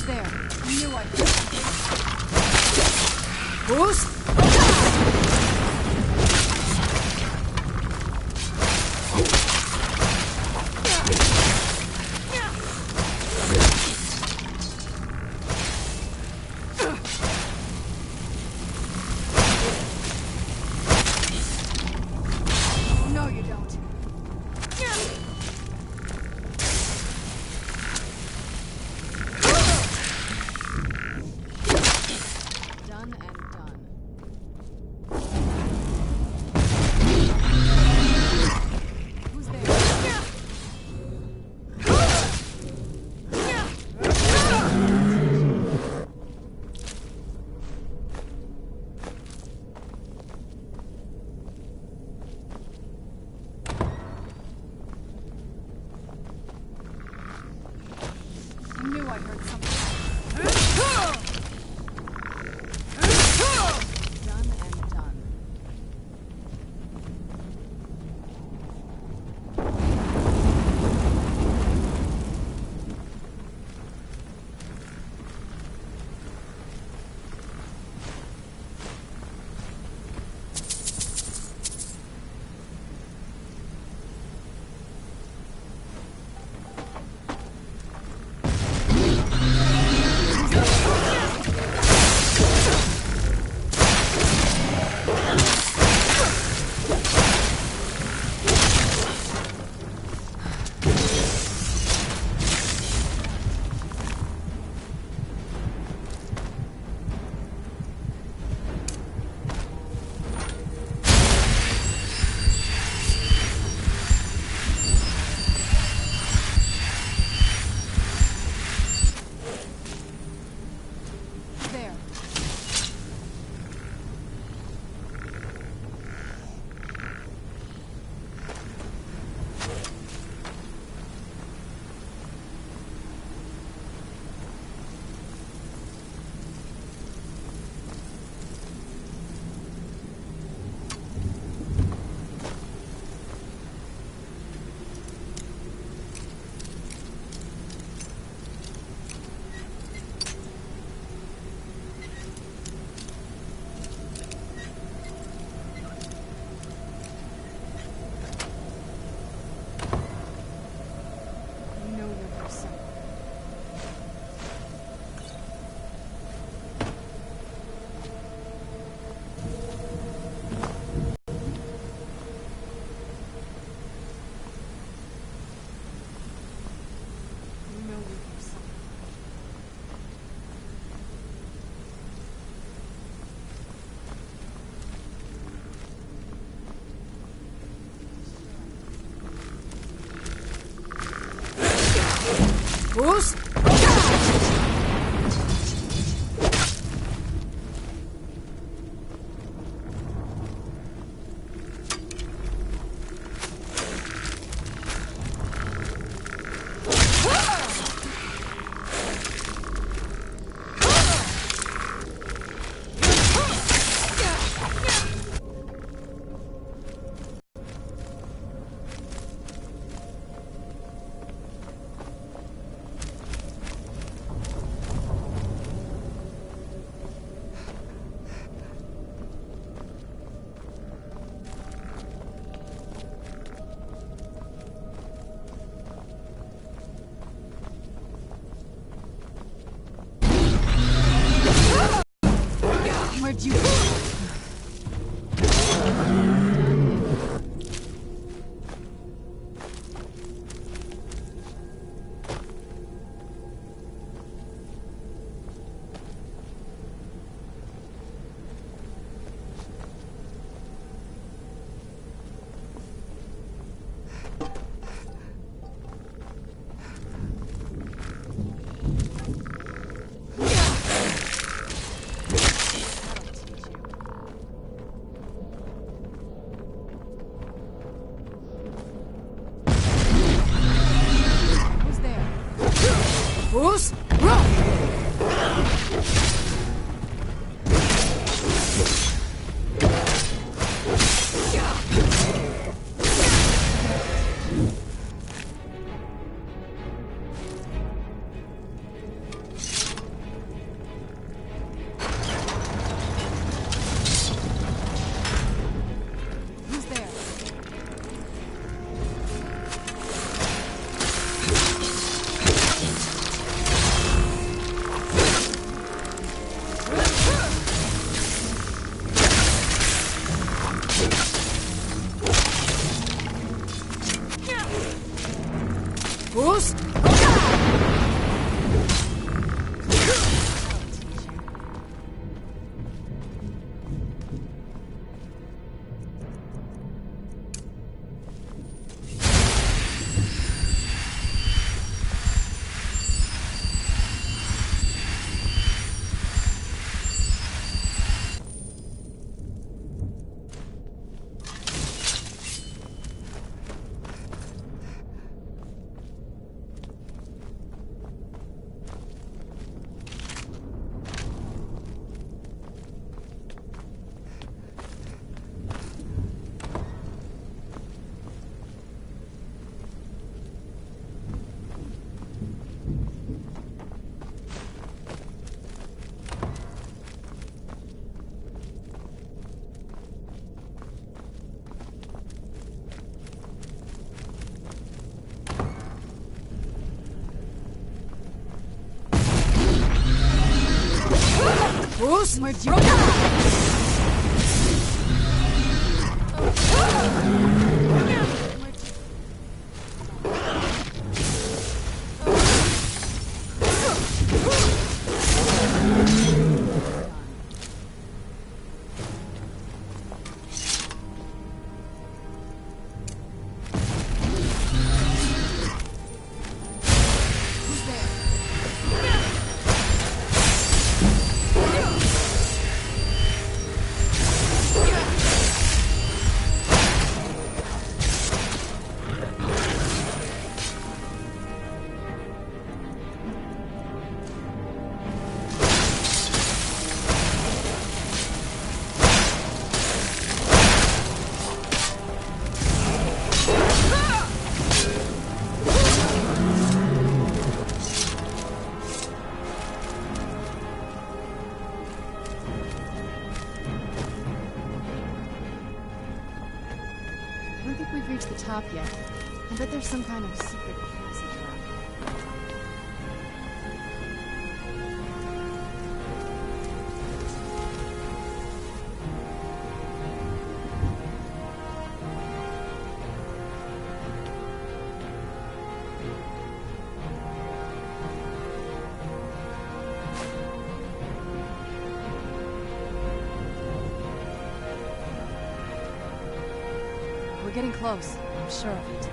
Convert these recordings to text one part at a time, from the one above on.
there? I knew I'd do something. Who's? Who's? Where'd you... Who's? Bruce, my The top yet. I bet there's some kind of secret passage around here. We're getting close. I'm sure of it.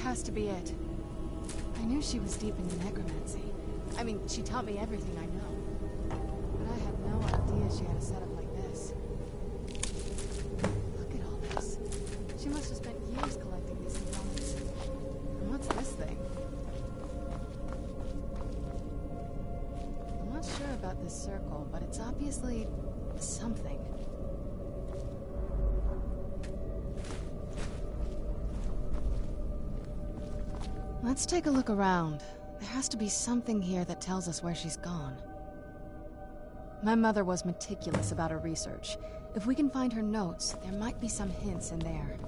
Has to be it. I knew she was deep into necromancy. I mean, she taught me everything I know. But I had no idea she had a setup like this. Look at all this. She must have spent years collecting these components. And what's this thing? I'm not sure about this circle, but it's obviously something. Let's take a look around. There has to be something here that tells us where she's gone. My mother was meticulous about her research. If we can find her notes, there might be some hints in there.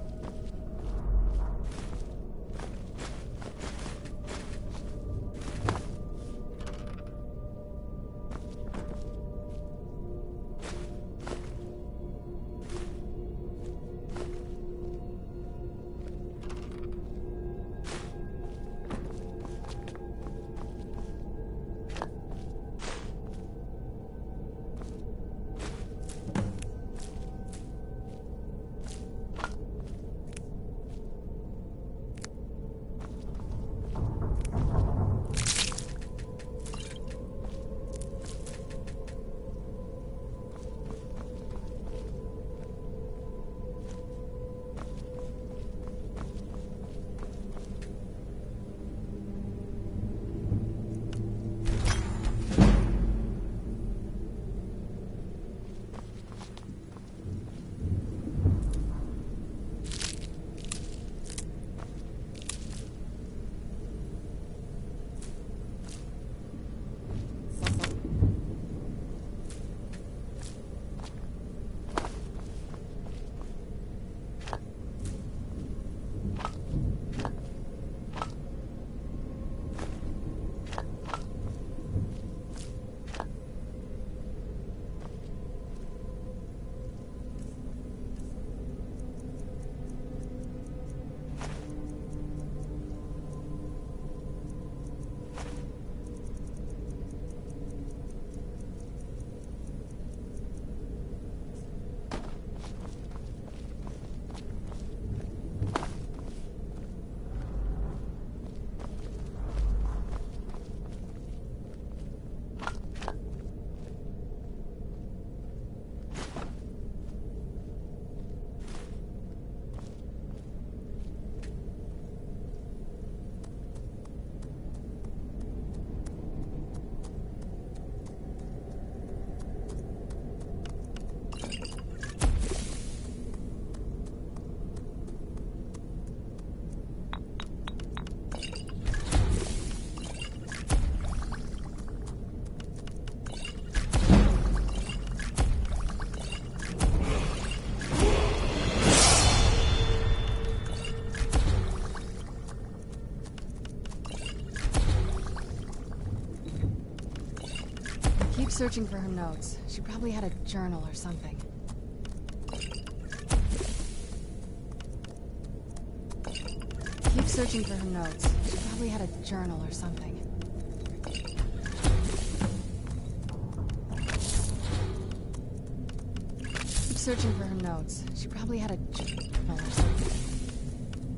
searching for her notes. She probably had a journal or something. Keep searching for her notes. She probably had a journal or something. Keep searching for her notes. She probably had a journal or something. Keep searching for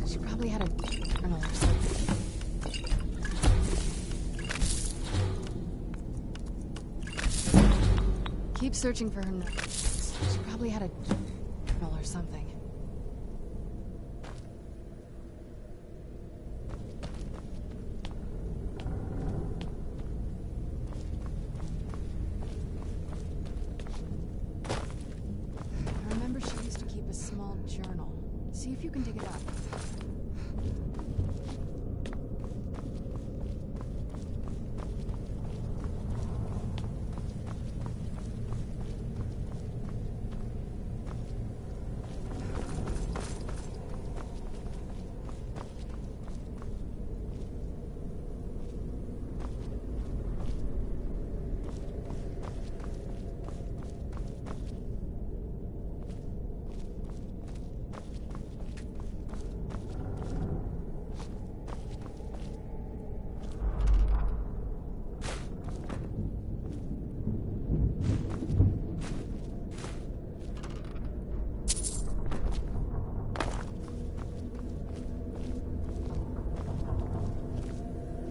her notes. She probably had a journal or something. Keep searching for her notes. She probably had a journal or something. I remember she used to keep a small journal. See if you can dig it up.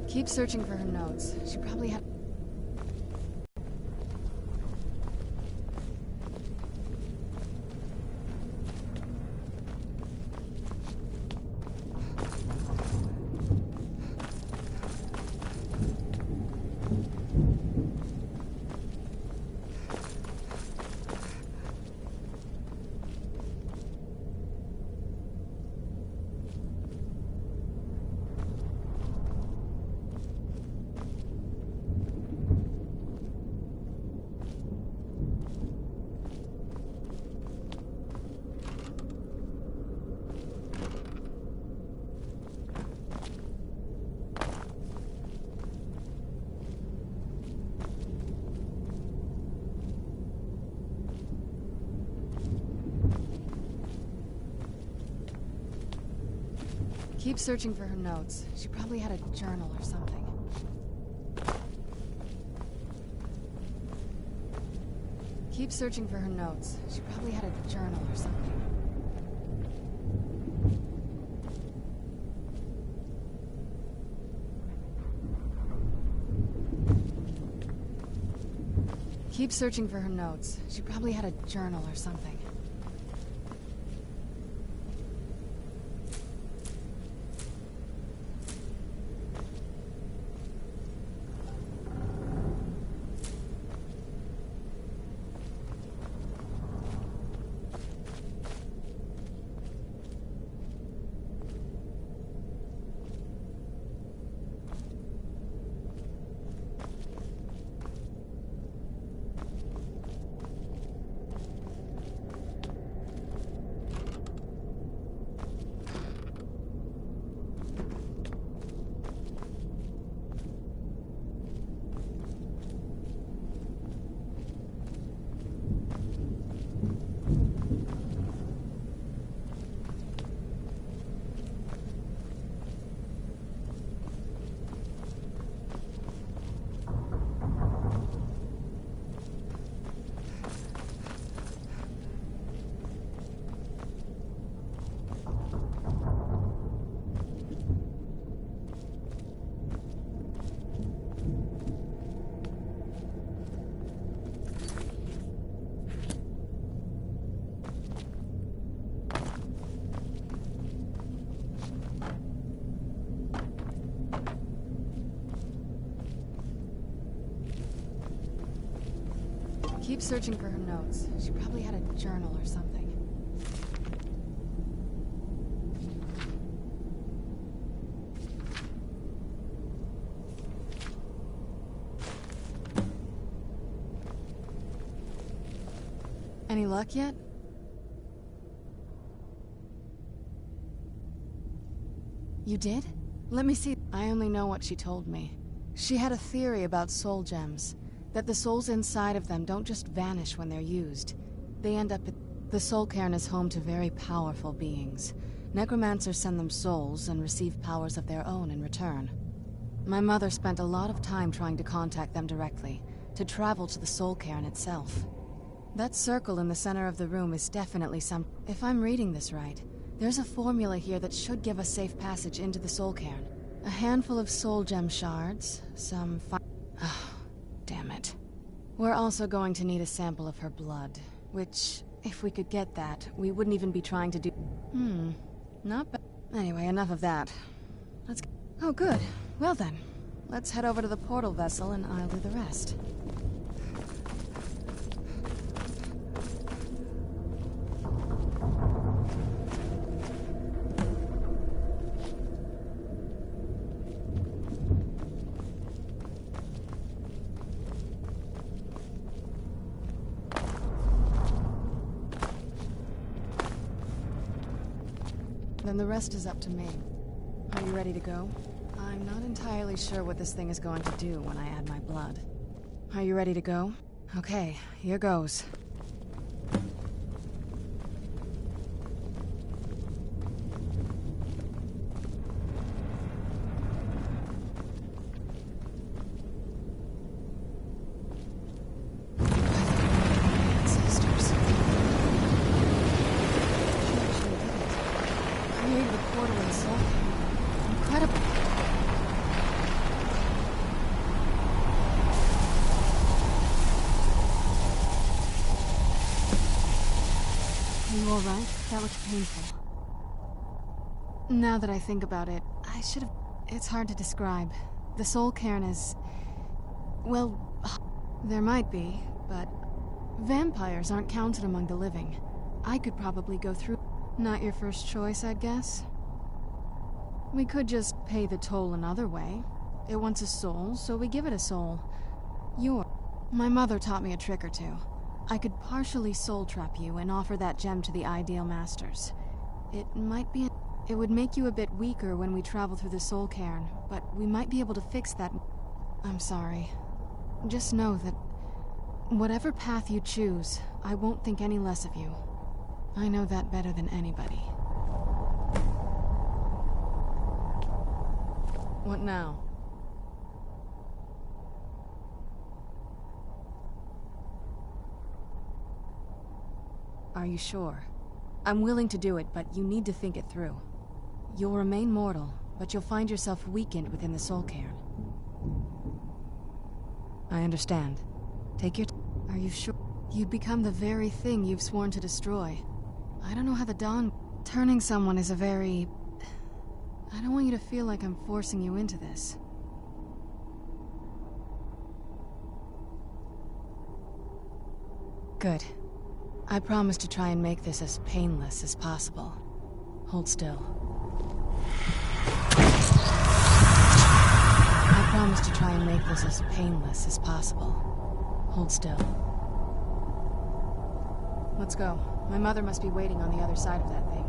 Keep searching for her notes. She probably had... Keep searching for her notes. She probably had a journal or something. Keep searching for her notes. She probably had a journal or something. Keep searching for her notes. She probably had a journal or something. Keep searching for her notes. She probably had a journal or something. Any luck yet? You did? Let me see. I only know what she told me. She had a theory about soul gems. That the souls inside of them don't just vanish when they're used. They end up... The soul cairn is home to very powerful beings. Necromancers send them souls and receive powers of their own in return. My mother spent a lot of time trying to contact them directly, to travel to the soul cairn itself. That circle in the center of the room is definitely some... If I'm reading this right, there's a formula here that should give us safe passage into the soul cairn. A handful of soul gem shards, some Oh, damn it. We're also going to need a sample of her blood, which, if we could get that, we wouldn't even be trying to do... Not bad. Anyway, enough of that. Let's... Oh, good. Well then, let's head over to the portal vessel and I'll do the rest. Then the rest is up to me. Are you ready to go? I'm not entirely sure what this thing is going to do when I add my blood. Are you ready to go? Okay, here goes. Alright, that looked painful. Now that I think about it, I should have... It's hard to describe. The soul cairn is... Well, there might be, but... Vampires aren't counted among the living. I could probably go through... Not your first choice, I'd guess. We could just pay the toll another way. It wants a soul, so we give it a soul. My mother taught me a trick or two. I could partially soul trap you and offer that gem to the ideal masters. It might be... It would make you a bit weaker when we travel through the soul cairn, but we might be able to fix that... I'm sorry. Just know that... Whatever path you choose, I won't think any less of you. I know that better than anybody. What now? Are you sure? I'm willing to do it, but you need to think it through. You'll remain mortal, but you'll find yourself weakened within the soul cairn. I understand. Take your Are you sure? You'd become the very thing you've sworn to destroy. I don't know how the Dawn... Turning someone is a very... I don't want you to feel like I'm forcing you into this. Good. I promise to try and make this as painless as possible. Hold still. I promise to try and make this as painless as possible. Hold still. Let's go. My mother must be waiting on the other side of that thing.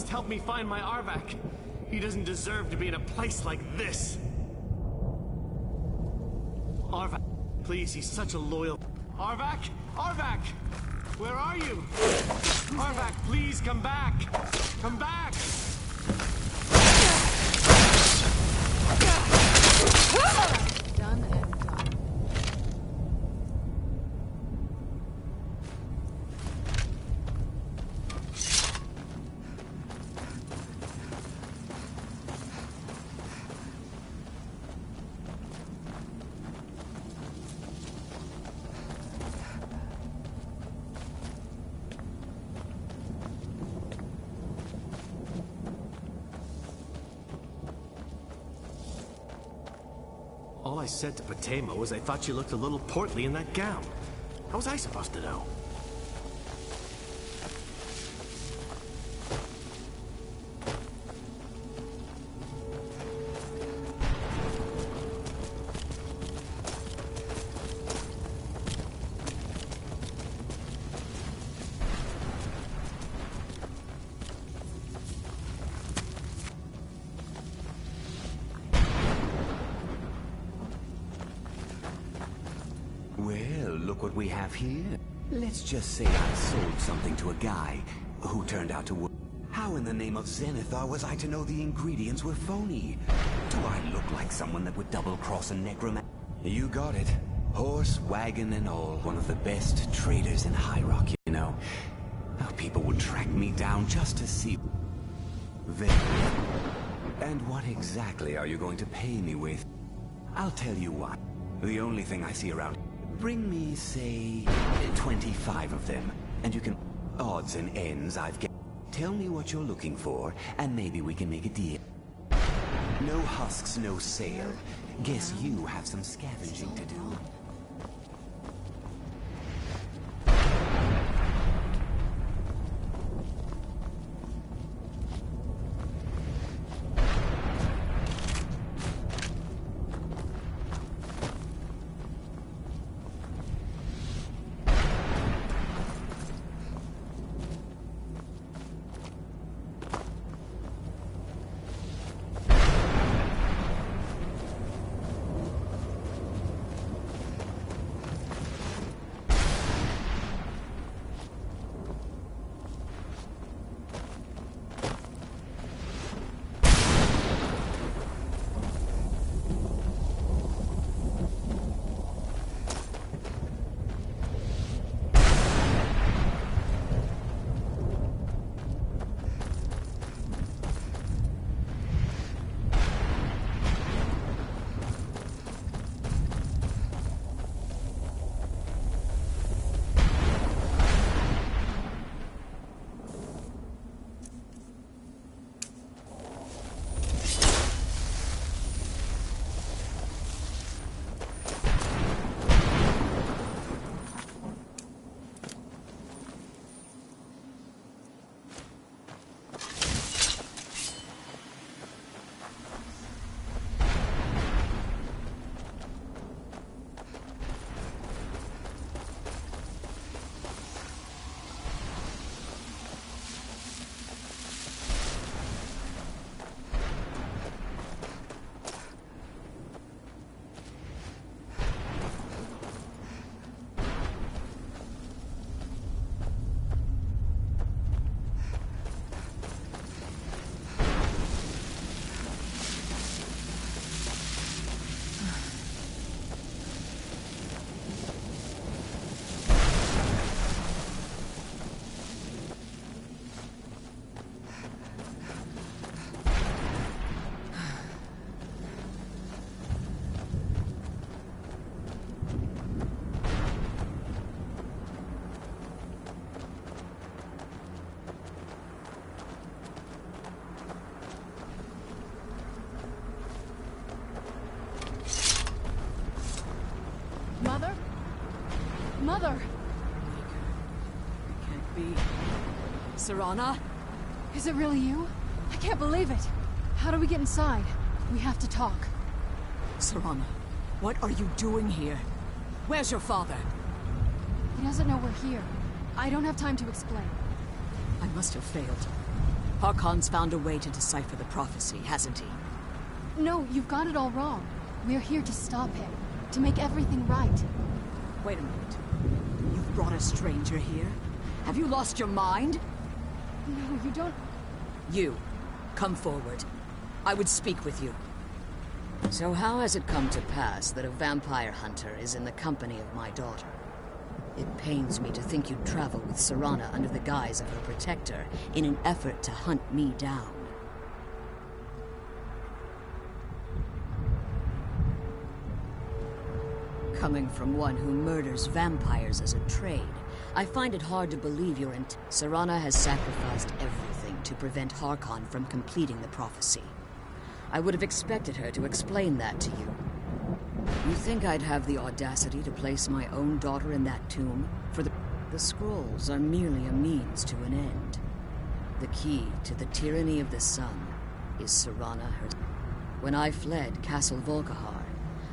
must help me find my Arvak. He doesn't deserve to be in a place like this. Arvak, please, he's such a loyal... Arvak? Arvak! Where are you? Arvak, please come back! Come back! Done and done. All I said to Patema was I thought you looked a little portly in that gown. How was I supposed to know? Well, look what we have here. Let's just say I sold something to a guy who turned out to work. How in the name of Zenithar was I to know the ingredients were phony? Do I look like someone that would double-cross a necromancer? You got it. Horse, wagon, and all. One of the best traders in High Rock, you know. How people would track me down just to see... Very. And what exactly are you going to pay me with? I'll tell you what. The only thing I see around... Bring me, say, 25 of them, and you can... Odds and ends I've get... Tell me what you're looking for, and maybe we can make a deal. No husks, no sale. Guess you have some scavenging to do. Mother! It can't be. Serana? Is it really you? I can't believe it. How do we get inside? We have to talk. Serana, what are you doing here? Where's your father? He doesn't know we're here. I don't have time to explain. I must have failed. Harkon's found a way to decipher the prophecy, hasn't he? No, you've got it all wrong. We're here to stop him, to make everything right. Wait a minute. You've brought a stranger here? Have you lost your mind? No, you don't... You, come forward. I would speak with you. So how has it come to pass that a vampire hunter is in the company of my daughter? It pains me to think you'd travel with Serana under the guise of her protector in an effort to hunt me down. Coming from one who murders vampires as a trade, I find it hard to believe your Serana has sacrificed everything to prevent Harkon from completing the prophecy. I would have expected her to explain that to you. You think I'd have the audacity to place my own daughter in that tomb? For the scrolls are merely a means to an end. The key to the tyranny of the sun is Serana herself. When I fled Castle Volkihar,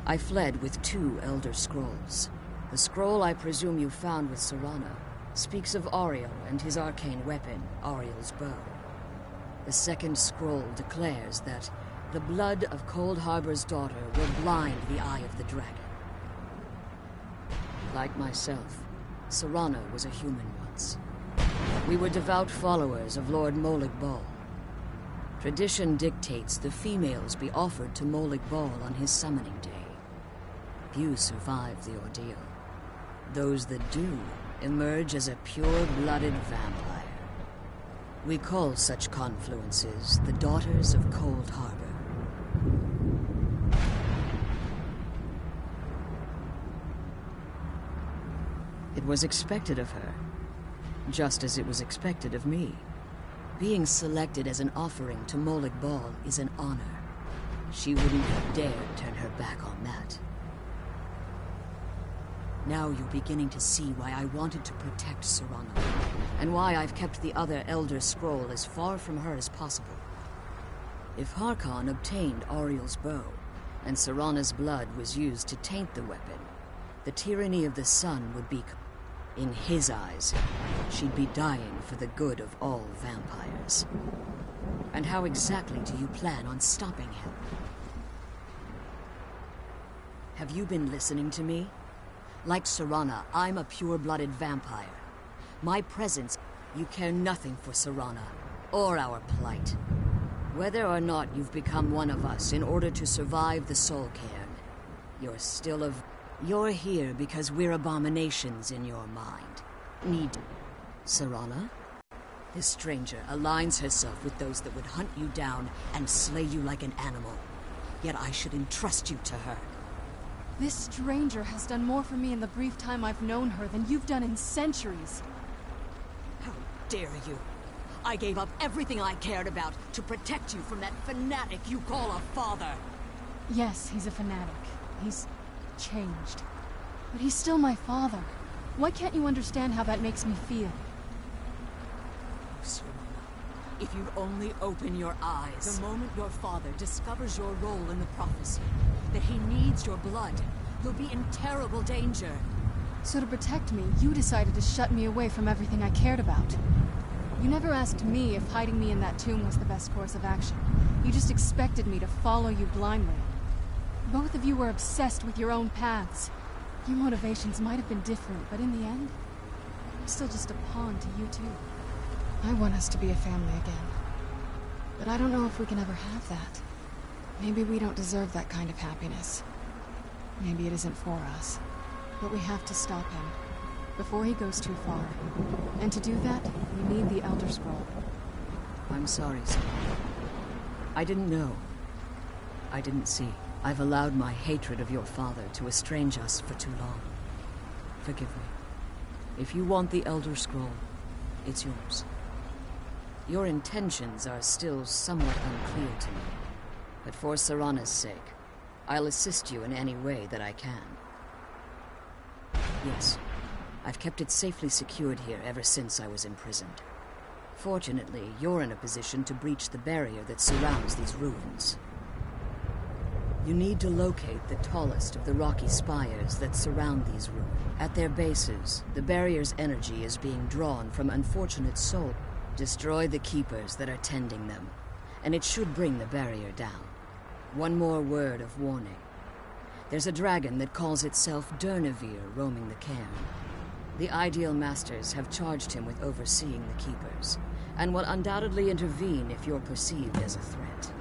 I fled with 2 Elder Scrolls. The scroll I presume you found with Serana speaks of Ariel and his arcane weapon, Ariel's bow. The second scroll declares that the blood of Cold Harbor's daughter will blind the eye of the dragon. Like myself, Serana was a human once. We were devout followers of Lord Molig Bal. Tradition dictates the females be offered to Molig Bal on his summoning day. Few survive the ordeal. Those that do emerge as a pure-blooded vampire. We call such confluences the Daughters of Cold Harbor. It was expected of her, just as it was expected of me. Being selected as an offering to Molig Bal is an honor. She wouldn't have dared turn her back on that. Now you're beginning to see why I wanted to protect Serana, and why I've kept the other Elder Scroll as far from her as possible. If Harkon obtained Ariel's bow, and Serana's blood was used to taint the weapon, the tyranny of the sun would be... In his eyes, she'd be dying for the good of all vampires. And how exactly do you plan on stopping him? Have you been listening to me? Like Serana, I'm a pure-blooded vampire. My presence, you care nothing for Serana, or our plight. Whether or not you've become one of us in order to survive the Soul Cairn, you're here because we're abominations in your mind. Serana? This stranger aligns herself with those that would hunt you down and slay you like an animal. Yet I should entrust you to her. This stranger has done more for me in the brief time I've known her than you've done in centuries. How dare you! I gave up everything I cared about to protect you from that fanatic you call a father! Yes, he's a fanatic. He's changed. But he's still my father. Why can't you understand how that makes me feel? Serana, if you'd only open your eyes. The moment your father discovers your role in the prophecy, that he needs your blood, you'll be in terrible danger. So to protect me, you decided to shut me away from everything I cared about. You never asked me if hiding me in that tomb was the best course of action. You just expected me to follow you blindly. Both of you were obsessed with your own paths. Your motivations might have been different, but in the end, I'm still just a pawn to you two. I want us to be a family again. But I don't know if we can ever have that. Maybe we don't deserve that kind of happiness. Maybe it isn't for us. But we have to stop him, before he goes too far. And to do that, we need the Elder Scroll. I'm sorry, Serana. I didn't know. I didn't see. I've allowed my hatred of your father to estrange us for too long. Forgive me. If you want the Elder Scroll, it's yours. Your intentions are still somewhat unclear to me, but for Serana's sake, I'll assist you in any way that I can. Yes, I've kept it safely secured here ever since I was imprisoned. Fortunately, you're in a position to breach the barrier that surrounds these ruins. You need to locate the tallest of the rocky spires that surround these ruins. At their bases, the barrier's energy is being drawn from unfortunate souls. Destroy the keepers that are tending them, and it should bring the barrier down. One more word of warning. There's a dragon that calls itself Durnevere roaming the cairn. The Ideal Masters have charged him with overseeing the keepers, and will undoubtedly intervene if you're perceived as a threat.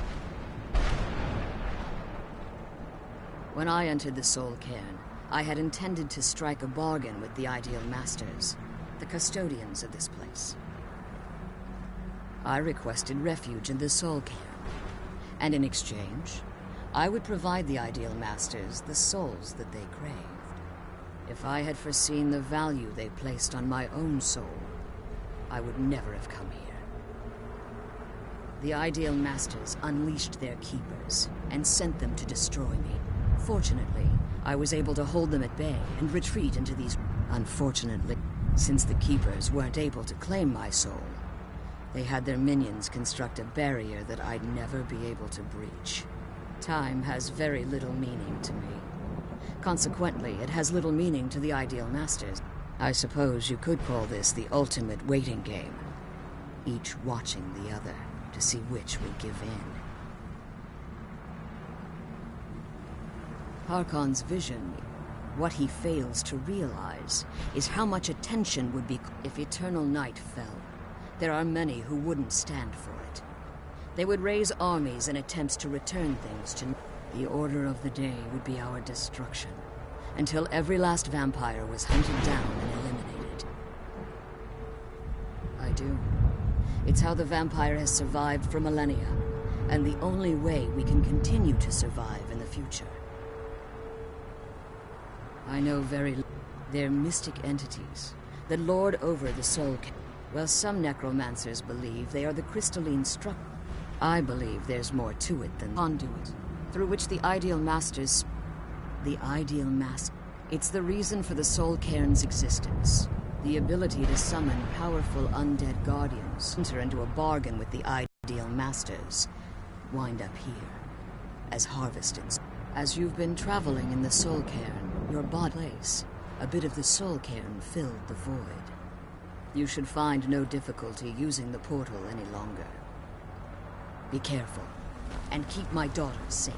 When I entered the Soul Cairn, I had intended to strike a bargain with the Ideal Masters, the custodians of this place. I requested refuge in the Soul Cairn, and in exchange, I would provide the Ideal Masters the souls that they craved. If I had foreseen the value they placed on my own soul, I would never have come here. The Ideal Masters unleashed their keepers and sent them to destroy me. Fortunately, I was able to hold them at bay and retreat into these... Unfortunately, since the keepers weren't able to claim my soul, they had their minions construct a barrier that I'd never be able to breach. Time has very little meaning to me. Consequently, it has little meaning to the Ideal Masters. I suppose you could call this the ultimate waiting game, each watching the other to see which would give in. Harkon's vision, what he fails to realize, is how much attention would be if eternal night fell. There are many who wouldn't stand for it. They would raise armies in attempts to return things to... The order of the day would be our destruction, until every last vampire was hunted down and eliminated. I do. It's how the vampire has survived for millennia, and the only way we can continue to survive in the future. I know very little. They're mystic entities that lord over the soul. Well, some necromancers believe they are the crystalline structure. I believe there's more to it than conduit, through which the Ideal Masters... The Ideal Master... It's the reason for the Soul Cairn's existence. The ability to summon powerful undead guardians, enter into a bargain with the Ideal Masters, wind up here, as harvested. As you've been traveling in the Soul Cairn, your body place, a bit of the Soul Cairn filled the void. You should find no difficulty using the portal any longer. Be careful, and keep my daughters safe.